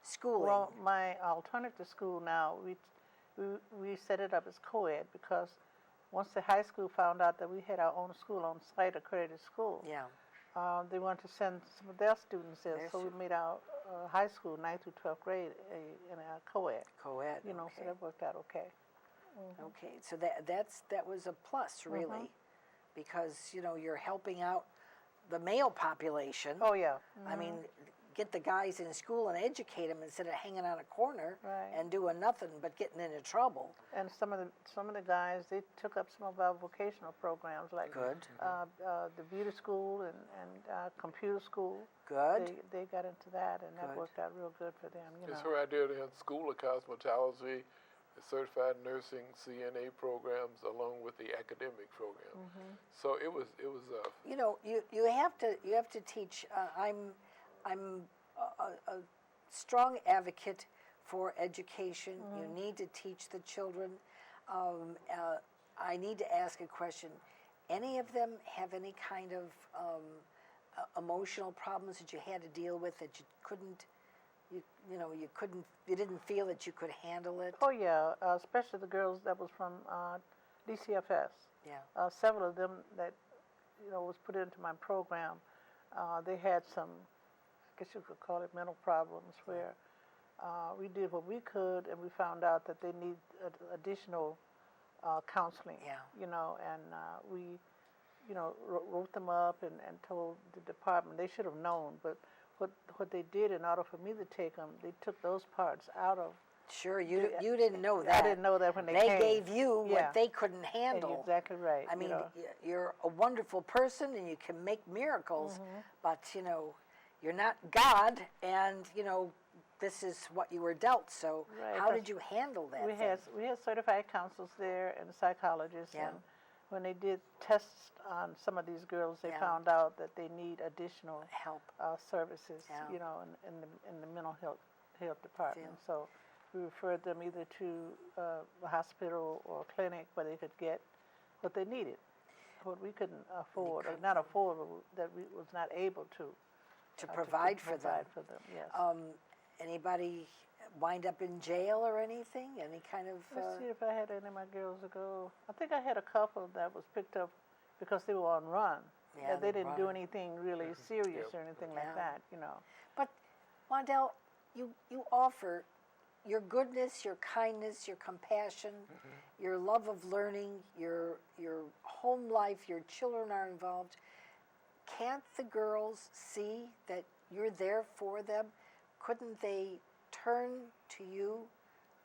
schooling. Well, my alternative school now, we set it up as co-ed, because once the high school found out that we had our own school on site, accredited school, they wanted to send some of their students there. So we made our high school, 9th through 12th grade, in a co-ed. Co-ed. So that worked out okay. Okay, so that was a plus, really, because you're helping out the male population. Oh yeah. I mean, get the guys in school and educate them instead of hanging on a corner Right. and doing nothing but getting into trouble. And some of the guys, they took up some of our vocational programs, like Good. The beauty school and computer school. Good. They got into that, and that Good. worked out real good for them. It's her idea to have School of Cosmetology, the certified nursing, CNA programs, along with the academic program. So it was. You have to teach. I'm a strong advocate for education. You need to teach the children. I need to ask a question. Any of them have any kind of emotional problems that you had to deal with that you couldn't? you didn't feel that you could handle it? Oh yeah, especially the girls that was from DCFS. Yeah. Several of them that was put into my program. They had some, I guess you could call it mental problems, where we did what we could, and we found out that they need additional counseling. Yeah. And we, wrote them up and told the department they should have known, but what they did in order for me to take them, they took those parts out of. Sure, you didn't know that. I didn't know that when they They came. gave you Yeah. what they couldn't handle. And you're exactly right. I mean, you're a wonderful person and you can make miracles, but you're not God, and this is what you were dealt. So Right, how did you handle that? we had certified counselors there and psychologists, Yeah. and when they did tests on some of these girls, they Yeah. found out that they need additional help. services, Yeah. in the mental health department. So we referred them either to a hospital or a clinic where they could get what they needed, what we couldn't afford, or not afford, but that we was not able to Provide for them. provide for them. Yes. Anybody wind up in jail or anything? Any kind of? Let's see if I had any of my girls ago. I think I had a couple that was picked up because they were on run. Yeah, They didn't do running. anything really serious or anything Yeah. like that, But Wadell, you offer your goodness, your kindness, your compassion, your love of learning, your home life, your children are involved. Can't the girls see that you're there for them? Couldn't they turn to you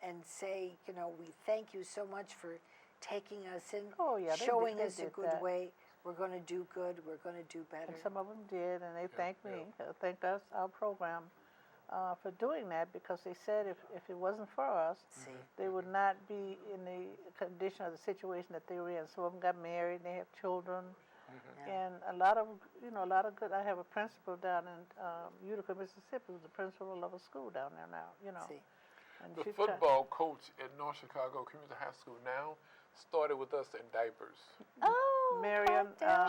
and say, we thank you so much for taking us in, Oh, yeah, they showing did us a that. good way. We're going to do good. We're going to do better. And some of them did, and they thanked me, thanked us, our program, for doing that, because they said if it wasn't for us, they would not be in the condition or the situation that they were in. Some of them got married, and they have children. And a lot of good. I have a principal down in Utica, Mississippi, who's the principal of a school down there now. See. And The she football coach at North Chicago Community High School now started with us in diapers. Oh, Marion,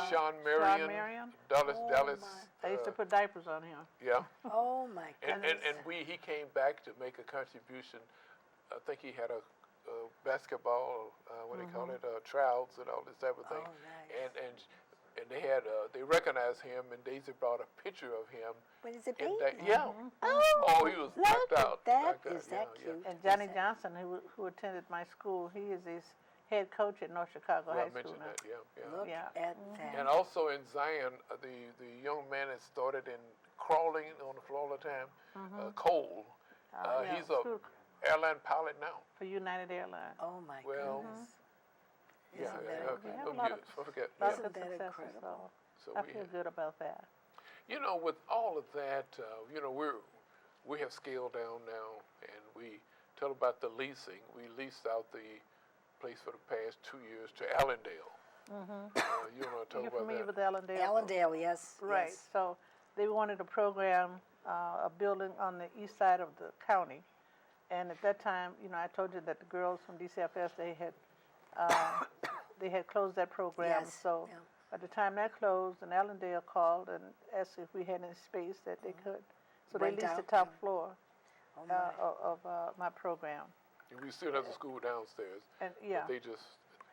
Sean Marion, Dallas. I used to put diapers on him. Yeah. Oh my goodness. And he came back to make a contribution. I think he had a basketball, what do they call it, tryouts and all this type of thing. Oh, nice. And they had they recognized him, and Daisy brought a picture of him. When is it in baby? yeah. Oh, he was look knocked at out. that. knocked out, Is that yeah, cute? And Johnny Johnson, who attended my school, he is his head coach at North Chicago Well, High I School mentioned now. that. Yeah. Look Yeah. at that. And also in Zion, the young man that started in crawling on the floor all the time, Cole. Yeah, He's a school airline pilot now. for United Airlines. Oh my Well, goodness. Yeah, Isn't yeah. that We have a Oh, lot yeah, of- forget. Lot Yeah. of good that successes, incredible? So I we feel have, good about that. with all of that, we have scaled down now, and we tell about the leasing. We leased out the place for the past 2 years to Allendale. You want to talk You're about familiar that? with Allendale? Allendale, yes. Right. Yes. So they wanted a program, a building on the east side of the county, and at that time, I told you that the girls from DCFS they had closed that program. Yes, So yeah. at the time that closed, and Allendale called and asked if we had any space that they could. So they Rent leased the out, top floor Oh my. of my program, And we still have the school downstairs, and but they just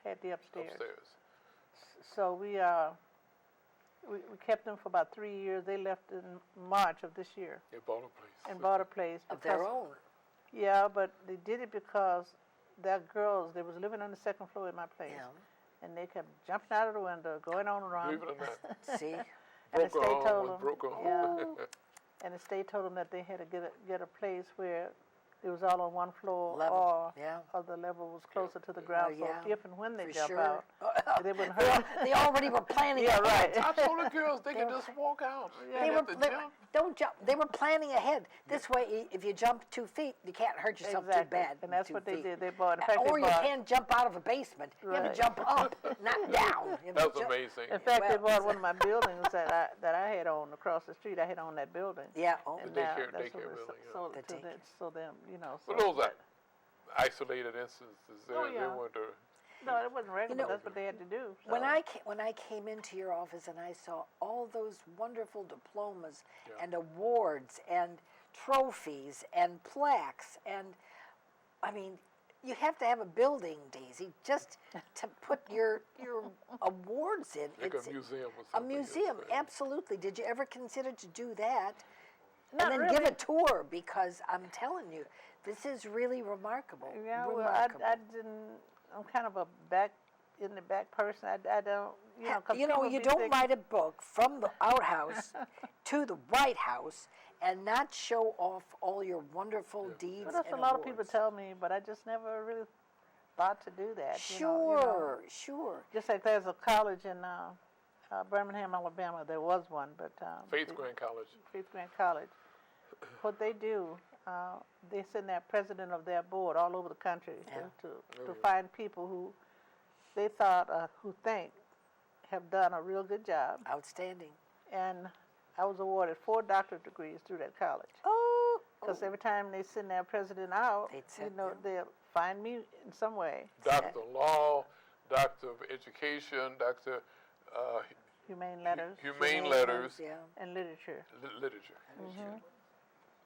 had the upstairs. upstairs. So we kept them for about 3 years. They left in March of this year They bought a place. and bought a place. Of their own. Yeah, but they did it because their girls, they was living on the second floor in my place. Yeah. And they kept jumping out of the window, going on and on. Believe it or not, See? And the broke state her told home, them, broke her home. yeah, and the state told them that they had to get a place where it was all on one floor, Level, yeah. or the level was closer to the ground. Oh, yeah, So if and when they For jump sure. out, they wouldn't hurt. They already were planning Yeah, ahead. right. I told the girls they could just walk out. They They didn't were, have to jump. don't jump. They were planning ahead. This way, if you jump 2 feet, you can't hurt yourself Exactly. too bad. And that's 2 what they feet. did. They bought. In fact, Or they you bought. can't jump out of a basement. You have Right. to jump up, not down. You have That to was jump- amazing. In fact, they Well, bought one of my buildings that I had owned across the street. I had owned that building. Yeah. Oh, And The now daycare that's what building, we yeah. sold The it to them. daycare. So them, But those are isolated instances. They yeah. weren't No, it wasn't regular. know, That's what they had to do. So. when I came into your office and I saw all those wonderful diplomas and awards and trophies and plaques, and I mean, you have to have a building, Daisy, just to put your awards in. Like It's a museum or a something. museum, yes, absolutely. Did you ever consider to do that? Not And then give really. a tour, because I'm telling you, this is really remarkable. Yeah, well, remarkable. I didn't. I'm kind of a in the back person. I don't, 'cause You know, people you be don't thinking- write a book from the outhouse to the White House and not show off all your wonderful deeds Well, that's and a lot of people awards. tell me, but I just never really thought to do that. Sure, sure. Just like there's a college in Birmingham, Alabama. There was one, but Faith Grand College. Faith Grant College. What they do, they send their president of their board all over the country to find people who they thought, who think, have done a real good job. Outstanding. And I was awarded 4 doctorate degrees through that college. Oh, Because every time they send their president out, They'd send they'll find me in some way. Doctor of Law, Doctor of Education, Doctor Humane letters Humane Letters, yeah. and literature. Literature.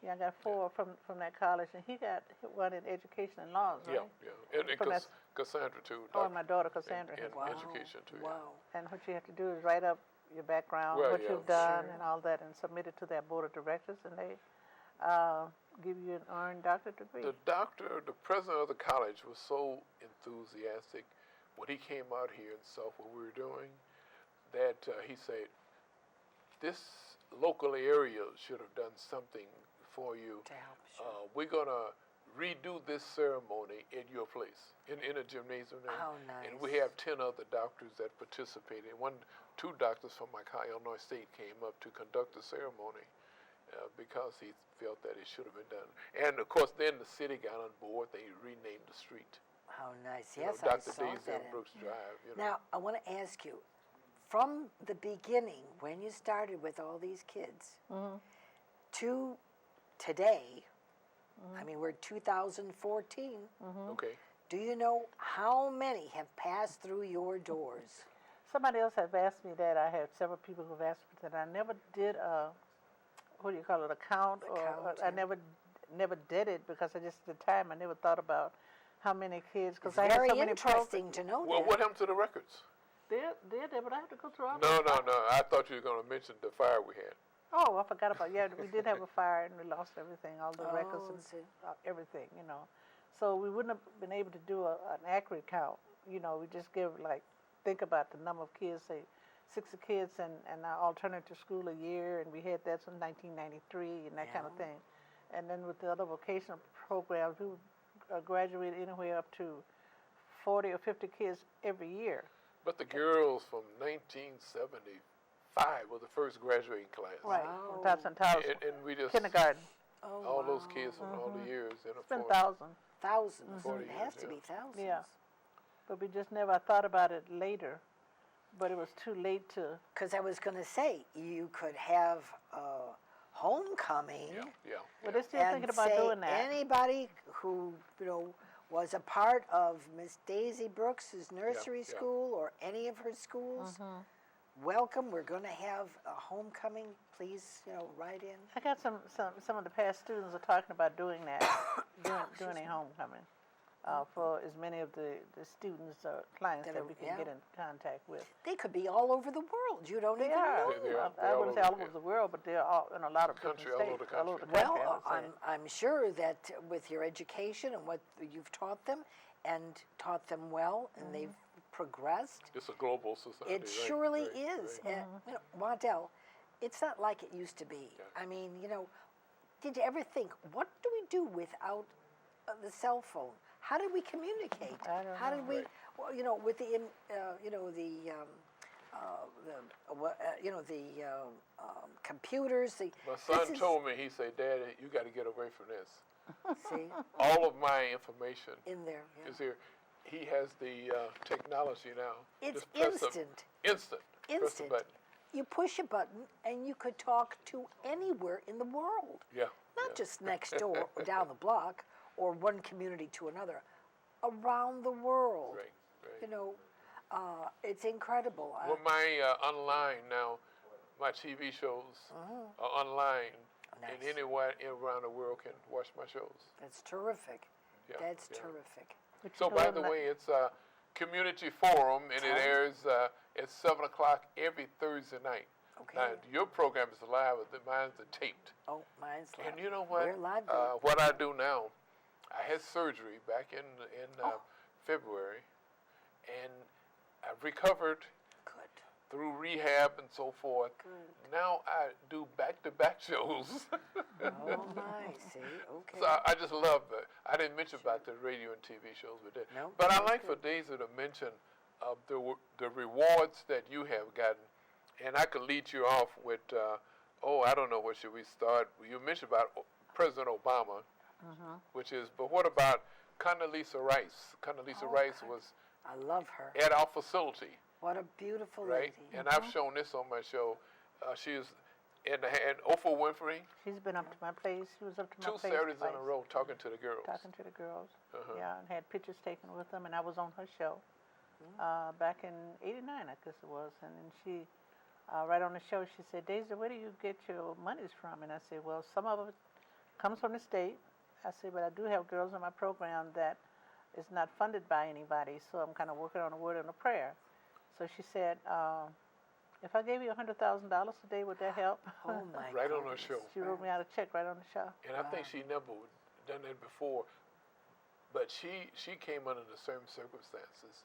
Yeah, I got 4 from that college, and he got one in education and laws, right? Yeah. And From that- Cassandra, too. Oh, and my daughter Cassandra. And Wow. education, too. yeah. Wow. And what you have to do is write up your background, Well, what yeah. you've done, Sure. and all that, and submit it to their board of directors, and they give you an earned doctorate degree. The president of the college was so enthusiastic when he came out here and saw what we were doing that he said, this local area should have done something for you. To help, sure. We're going to redo this ceremony in your place, in a gymnasium there. How And nice. we have 10 other doctors that participated. 2 doctors from Illinois State came up to conduct the ceremony because he felt that it should have been done. And of course, then the city got on board. They renamed the street. How nice. You Yes, know, I Dr. saw Daisy that. and Brooks Drive. You know. Now, I want to ask you, from the beginning, when you started with all these kids, to today, I mean, we're 2014, Okay. Mm-hmm. do you know how many have passed through your doors? Somebody else has asked me that. I had several people who've asked me that. I never did a, what do you call it, a count? count, I yeah. never did it because I just, at the time, I never thought about how many kids. It's Because I had very so many interesting to know Well, that. what happened to the records? They're there, but I have to go through all No. I thought you were going to mention the fire we had. Oh, I forgot about, yeah, we did have a fire and we lost everything, all the records and see. everything, So we wouldn't have been able to do an accurate count. We just give, think about the number of kids, say 60 kids and alternative school a year, and we had that since 1993 and that kind of Yeah. thing. And then with the other vocational programs, we would graduate anywhere up to 40 or 50 kids every year. But the girls from 1975 were the first graduating class. Right, Wow. from Thompson Towers, And we just, kindergarten. Oh, all those wow. kids from all the years. In It's been thousands. Thousands. 40 It has years, to yeah. be thousands. Yeah. But we just never thought about it later. But it was too late to. Because I was going to say, you could have homecoming. Yeah. Well, they're still And thinking about say doing that. anybody who was a part of Miss Daisy Brooks's nursery yeah. school or any of her schools, welcome. We're going to have a homecoming. Please, write in. I got some of the past students are talking about doing that, doing a homecoming for as many of the students or clients That that are- we can yeah. get in contact with. They could be all over the world. You don't They even are. know. They're I all wouldn't say over, all over the world, but they're all in a lot of different country, all over states, the all over the country. country. Well, I would say. I'm sure that with your education and what you've taught them, and taught them well, and they've progressed, It's a global society. it right, surely right, is. right. Waddell, it's not like it used to be. Yeah. I mean, did you ever think, what do we do without the cell phone? How did we communicate? I don't How did know. we, Right. well, with the, computers, My this son is- told me, he said, Daddy, you got to get away from this. see, All of my information in there, yeah. is here. He has the technology now. It's Just press a- instant. Instant. Press a Instant. button. You push a button and you could talk to anywhere in the world. Yeah. Not yeah. just next door or down the block or one community to another, around the world. Right, right. It's incredible. Well, my online now, my TV shows are online. and anyone around the world can watch my shows. That's terrific. Yeah, That's yeah. terrific. So, by the way, it's a community forum, and it airs at 7 o'clock every Thursday night. Okay. Now, your program is live, but mine's taped. Oh, mine's live. And you know what? We're live. What I do now, I had surgery back in February, and I've recovered Good. through rehab and so forth. Good. Now I do back-to-back shows. Oh my, see, okay. So I just love it. I didn't mention about the radio and TV shows we did. No, But I that's like for Daisy to mention the rewards that you have gotten. And I could lead you off with, I don't know, where should we start? You mentioned about President Obama, which is, but what about Condoleezza Rice? Condoleezza Rice was I love her. at our facility, What a beautiful right? lady. And I've shown this on my show. She is, and Oprah Winfrey, She's been up to my place. She was up to my two place Saturdays in a twice, row talking to the girls. talking to the girls. Uh-huh. Yeah, and had pictures taken with them, and I was on her show back in '89, I guess it was. And then she, right on the show, she said, "Daisy, where do you get your monies from?" And I said, "Well, some of it comes from the state." I said, "But I do have girls in my program that is not funded by anybody, so I'm kind of working on a word and a prayer." So she said, "If I gave you $100,000 a day, would that help?" Oh my Right on her goodness. show. She wrote me out a check right on the show. And I think she never done that before, but she came under the same circumstances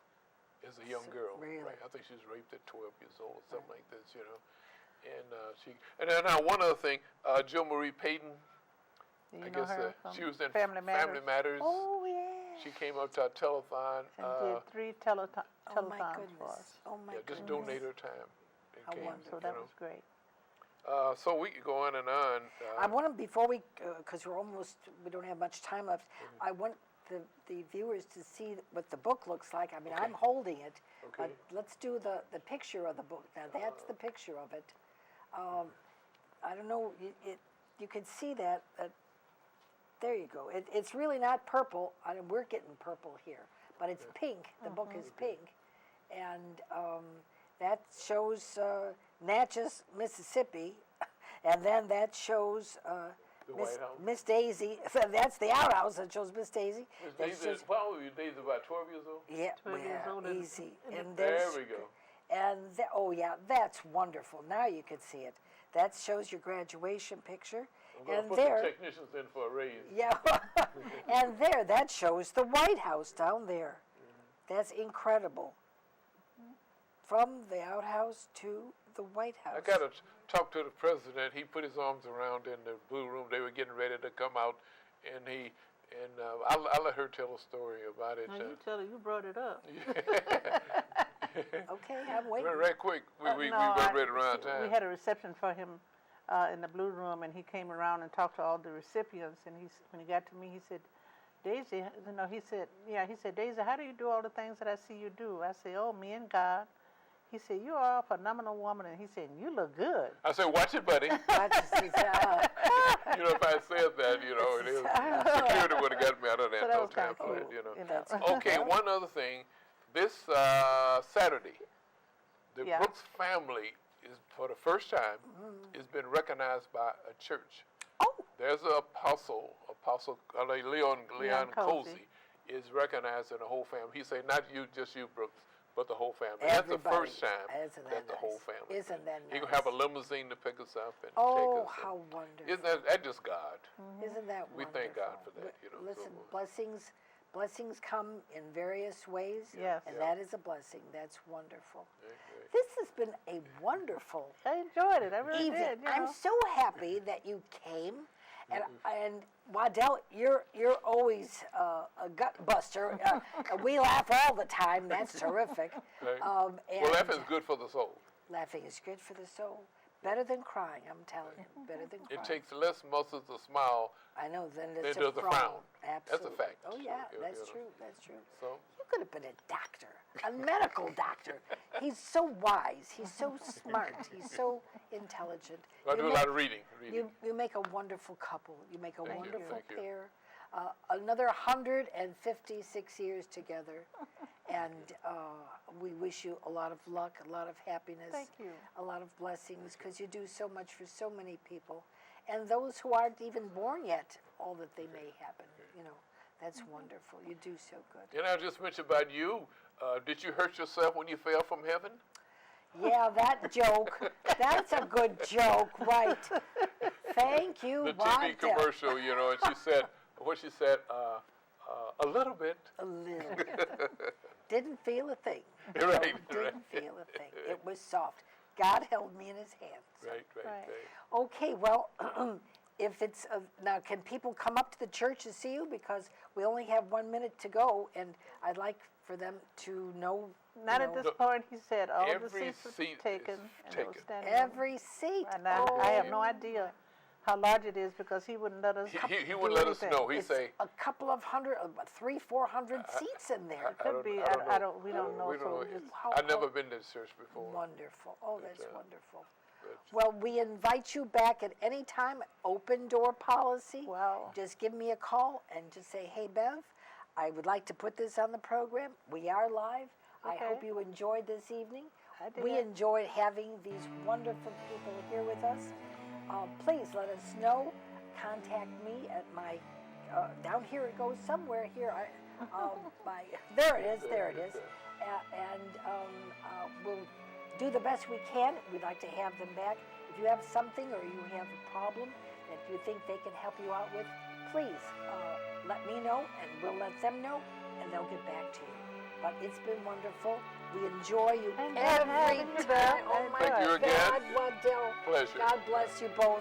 as a young girl. Really? Right? I think she was raped at 12 years old or something like this, you know. And then now one other thing, Jill Marie Payton. Do you I know guess her from she was in Family Matters? Oh yeah. She came up to our telethon. And did 3 telethons Oh my for goodness. us. Oh my Yeah, just goodness. donate her time. And How came, wonderful. So you that know. was great. So we could go on and on. I want to, before we, because we don't have much time left, I want the viewers to see what the book looks like. I mean, I'm holding it, but Okay. let's do the picture of the book. Now, that's the picture of it. I don't know, you can see that, there you go. It's really not purple. We're getting purple here, but it's pink. The book is pink. And that shows Natchez, Mississippi, and then that shows The White House. Miss Daisy. That's the outhouse that shows Miss Daisy. Miss That Daisy, shows- how old were you? Daisy about 12 years old? yeah, 12 years old and- easy. and And There there's, we go. and oh yeah, that's wonderful. Now you can see it. That shows your graduation picture. I'm going to And put there, the technicians in for a raise. yeah, and there, that shows the White House down there. That's incredible. From the outhouse to the White House. I got to talk to the president. He put his arms around in the blue room. They were getting ready to come out, and I'll let her tell a story about it. Now you tell her you brought it up. Okay, I'm waiting. Right quick. We No, got ready around time. We had a reception for him in the blue room, and he came around and talked to all the recipients. And when he got to me, he said, "Daisy, he said, Daisy, how do you do all the things that I see you do?" I said, "Oh, me and God." He said, "You are a phenomenal woman," and he said, "You look good." I said, watch it, buddy. You know, if I said that, it is. Security would have got me out of that. So that No was time kinda for it, cool, Okay, one other thing. This Saturday, the Yeah. Brooks family is, for the first time, has been recognized by a church. Oh. There's an apostle, Leon Leon Cozy, is recognized in the whole family. He said, not you, just you, Brooks, but the whole family. And that's the Everybody. first time Isn't that that the whole nice? family. Isn't that He nice? gonna have a limousine to pick us up and Oh, take us. how wonderful. Isn't that just God? Isn't that We wonderful? thank God for that, Listen, so- blessings come in various ways. Yes. And Yeah. that is a blessing. That's wonderful. Right. This has been a wonderful I enjoyed it. I really evening. did. I'm so happy that you came. And Wadell, you're always a gut buster. We laugh all the time. That's terrific. Right. And Well, laughing is good for the soul. laughing is good for the soul. Better than crying, I'm telling you. Better than crying. It takes less muscles to smile. I know, then Then it's does a frown. Absolutely. That's a fact. Oh yeah, So, that's you know. true. That's true. So, You could have been a doctor, a medical doctor. He's so wise. He's so smart. He's so intelligent. I do a lot of reading. You make a wonderful couple. You make a Thank you, wonderful thank you. pair. Another 156 years together, and we wish you a lot of luck, a lot of happiness, Thank you. a lot of blessings, because you do so much for so many people. and those who aren't even born yet, all that they may happen. You know, that's wonderful. You do so good. And I just mentioned about you. Did you hurt yourself when you fell from heaven? Yeah, that joke. That's a good joke, right? Thank you, The Wadell. TV commercial, you know, and she said, a little bit. A little bit. Didn't feel a thing. Right, Didn't right. feel a thing. It was soft. God held me in his hands. Right. Okay, well, if it's, now can people come up to the church to see you? Because we only have 1 minute to go, and I'd like for them to know. Not you at know, this point, he said all the Every seats were seat is taken, and they were taken. standing room. every seat. And I have no idea how large it is because he wouldn't let us. He wouldn't let us know. He'd It's say, a couple of hundred, 300-400 seats in there. Could be. We don't know. We don't know. So just, I've never been to this church before. Wonderful. Oh, that's wonderful. but- Well, we invite you back at any time. Open door policy. Wow. Just give me a call and just say, hey, Bev, I would like to put this on the program. We are live. I Okay. hope you enjoyed this evening. I did. We enjoyed having these wonderful people here with us. Please let us know. Contact me at my, down here it goes somewhere here. There it is, there it is. We'll do the best we can. We'd like to have them back. If you have something or you have a problem that you think they can help you out with, please let me know and we'll let them know and they'll get back to you. But it's been wonderful. We enjoy you And every having you, time. Beth. Oh my Thank you again. God, Wadell. Pleasure. God bless you both.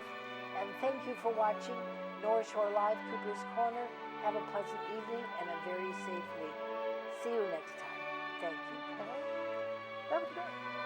And thank you for watching North Shore Live, Cooper's Corner. Have a pleasant evening and a very safe week. See you next time. Thank you. That was good.